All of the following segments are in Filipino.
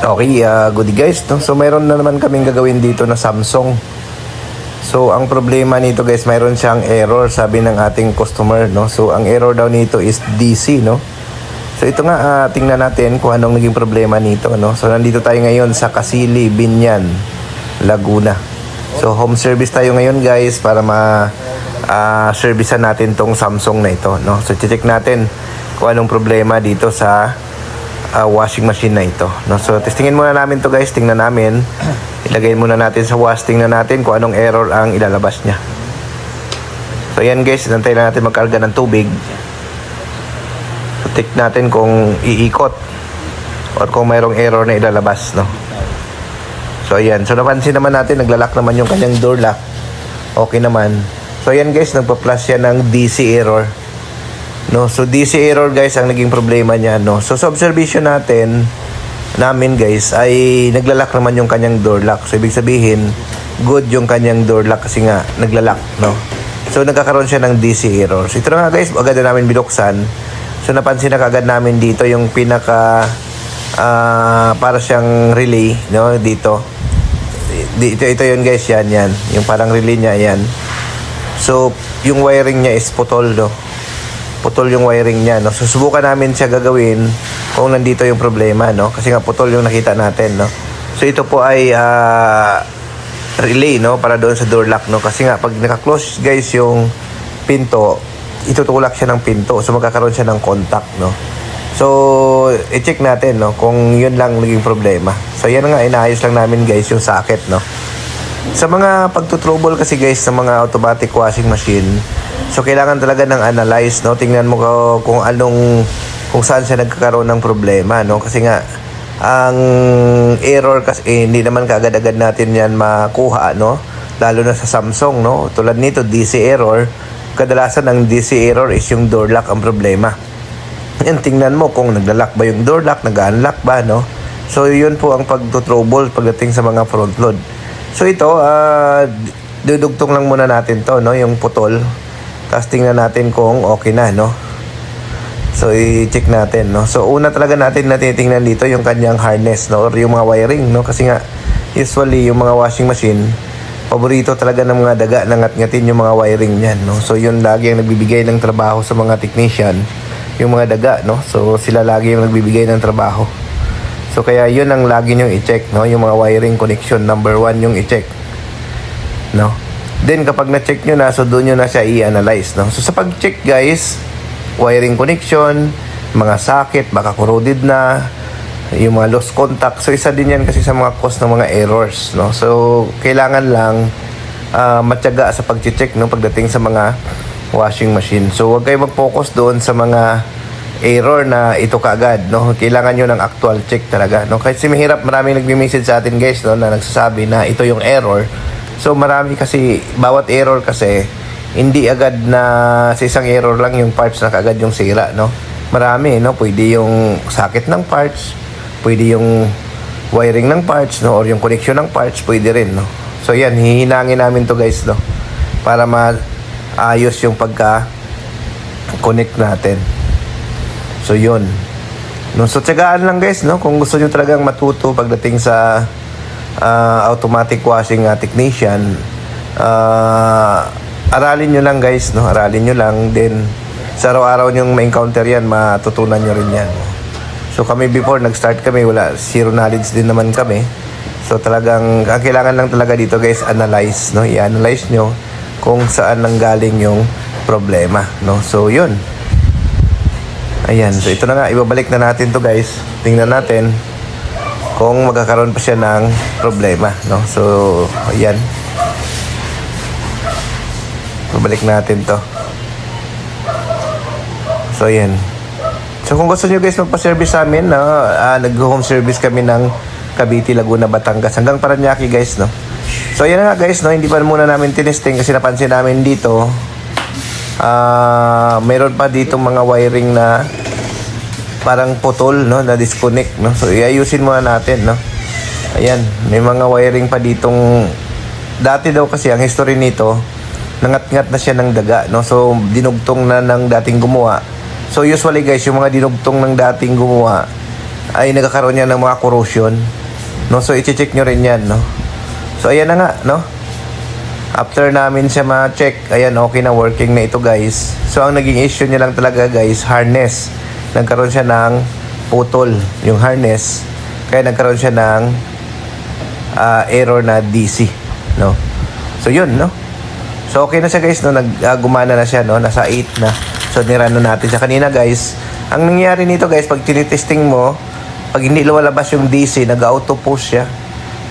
Okay, good guys, no? So mayroon na naman kaming gagawin dito na Samsung. So ang problema nito guys, mayroon siyang error, sabi ng ating customer, no? So ang error daw nito is DC, no? So ito nga, tingnan natin kung anong naging problema nito, no? So nandito tayo ngayon sa Kasili, Binyan, Laguna. So home service tayo ngayon guys para servicean natin tong Samsung na ito, no? So check natin kung anong problema dito sa washing machine na ito, no? So testingin muna namin to guys, tingnan namin, ilagay muna natin sa wash, tingnan natin kung anong error ang ilalabas niya. So yan guys, nantay na natin magkarga ng tubig. So check natin kung iikot or kung mayroong error na ilalabas, no? So ayan, so napansin naman natin naglalak naman yung kanyang door lock, okay naman. So ayan guys, nagpa-plus siya ng DC error, no? So DC error guys ang naging problema niya, no? So sa observation namin guys ay naglalak naman yung kanyang door lock. So ibig sabihin good yung kanyang door lock kasi nga naglalak, no? So nagkakaroon siya ng DC error. So ito na nga guys, agad na namin binuksan. So napansin na kagad namin dito yung pinaka para siyang relay, no? Dito yun guys, yan yung parang relay niya, yan. So yung wiring niya is putol, no? Putol yung wiring niya, no? So subukan namin siya gagawin kung nandito yung problema, no? Kasi nga putol yung nakita natin, no? So ito po ay relay, no? Para doon sa door lock, no? Kasi nga pag naka-close guys yung pinto, itutulak siya ng pinto, so magkakaroon siya ng contact, no? So i-check natin, no? Kung yun lang naging problema. So yan nga, inaayos lang namin guys yung socket, no? Sa mga pagtutrouble kasi guys sa mga automatic washing machine, so kailangan talaga ng analyze, no? Tingnan mo kung saan siya nagkakaroon ng problema, no? Kasi nga ang error kasi hindi naman kaagad-agad natin yan makuha, no? Lalo na sa Samsung, no? Tulad nito DC error, kadalasan ang DC error is yung door lock ang problema. Yan, tingnan mo kung nagla-lock ba yung door lock, nag-unlock ba, no? So yun po ang pagtutrouble pagdating sa mga front load. So ito, dudugtong lang muna natin to, no? Yung putol. Tapos tingnan natin kung okay na, no? So i-check natin, no? So una talaga natin natitingnan dito yung kanyang harness, no? Or yung mga wiring, no? Kasi nga usually yung mga washing machine, paborito talaga ng mga daga na ngat-ngatin yung mga wiring niyan, no? So yun lagi ang nagbibigay ng trabaho sa mga technician, yung mga daga, no? So sila lagi yung nagbibigay ng trabaho. So kaya yun ang lagi nyo i-check, no? Yung mga wiring connection, number 1 yung i-check, no? Then kapag na-check nyo na, so doon nyo na siya i-analyze, no? So sa pag-check guys, wiring connection, mga socket, baka corroded na, yung mga lost contact. So isa din yan kasi sa mga cause ng mga errors, no? So kailangan lang matyaga sa pag-check, no? Pagdating sa mga washing machine. So huwag kayo mag-focus doon sa mga error na ito kaagad, no? Kailangan nyo ng actual check talaga, no? Kasi mahirap, maraming nagme-message sa atin guys, no? Na nagsasabi na ito yung error. So marami kasi, bawat error kasi hindi agad na sa isang error lang yung parts na kaagad yung sira, no? Marami, no? Pwede yung socket ng parts, pwede yung wiring ng parts, no? Or yung connection ng parts, pwede rin, no? So yan, hihinangin namin to guys, no? Para maayos yung pagka-connect natin. So yun, no? So tiyagaan lang guys, no? Kung gusto nyo talagang matuto pagdating sa automatic washing technician, aralin nyo lang guys, no? Aralin nyo lang, then sa araw-araw nyong ma-encounter yan, matutunan nyo rin yan. So kami before nag-start kami, wala, zero knowledge din naman kami. So talagang ang kailangan lang talaga dito guys, analyze, no? I-analyze nyo kung saan nanggaling yung problema, no? So yun, ayan, so ito na nga, ibabalik na natin to guys. Tingnan natin kung magkakaroon pa siya ng problema, no? So ayan, ibabalik natin to. So ayan, so kung gusto nyo guys magpa-service sa amin, no? Nag-home service kami ng Cavite, Laguna, Batangas hanggang Paranaque guys, no? So ayan na nga guys, no? Hindi pa muna namin tinesting kasi napansin namin dito mayroon pa dito mga wiring na parang putol, no? Na disconnect, no? So iayusin muna natin, no? Ayan, may mga wiring pa ditong, dati daw kasi ang history nito, nangat-ngat na siya ng daga, no? So dinugtong na ng dating gumawa. So usually guys, yung mga dinugtong ng dating gumawa, ay nagkakaroon yan ng mga corrosion, no? So i-check nyo rin yan, no? So ayan na nga, no? After namin siya ma-check, ayan, okay na, working na ito, guys. So ang naging issue niya lang talaga, guys, harness. Nagkaroon siya ng putol yung harness, kaya nagkaroon siya ng error na DC, no? So yun, no? So okay na siya, guys, no? Gumana na siya, no? Nasa 8 na. So nirun na natin siya kanina, guys. Ang nangyari nito, guys, pag tinitesting mo, pag hindi lumalabas yung DC, nag-auto post siya,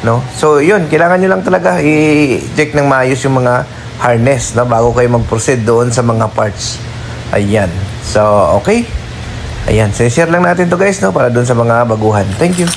no? So yun, kailangan nyo lang talaga i-check ng maayos yung mga harness, no? Bago kayo mag-proceed doon sa mga parts. Ayan. So okay. Ayan, so share lang natin to, guys, no? Para doon sa mga baguhan. Thank you.